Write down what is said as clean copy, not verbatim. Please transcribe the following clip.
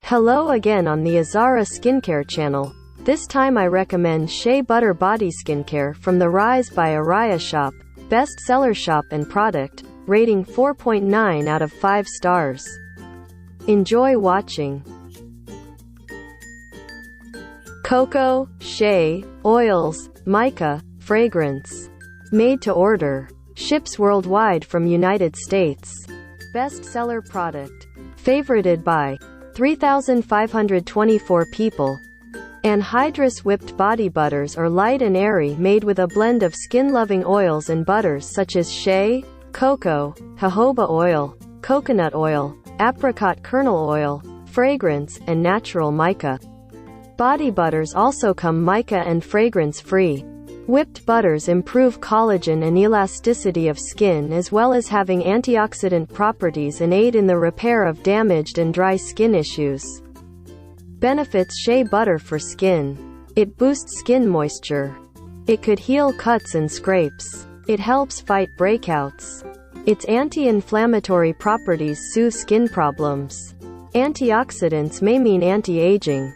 Hello again on the Azara Skincare channel. This time I recommend Shea Butter Body Skincare from the RisebyAriyah shop, best seller shop and product, rating 4.9 out of 5 stars. Enjoy watching. Cocoa, shea, oils, mica, fragrance. Made to order. Ships worldwide from United States. Best seller product. Favorited by 3,524 people. Anhydrous whipped body butters are light and airy, made with a blend of skin-loving oils and butters such as shea, cocoa, jojoba oil, coconut oil, apricot kernel oil, fragrance, and natural mica. Body butters also come mica and fragrance-free. Whipped butters improve collagen and elasticity of skin, as well as having antioxidant properties and aid in the repair of damaged and dry skin issues. Benefits: shea butter for skin. It boosts skin moisture. It could heal cuts and scrapes. It helps fight breakouts. Its anti-inflammatory properties soothe skin problems. Antioxidants may mean anti-aging.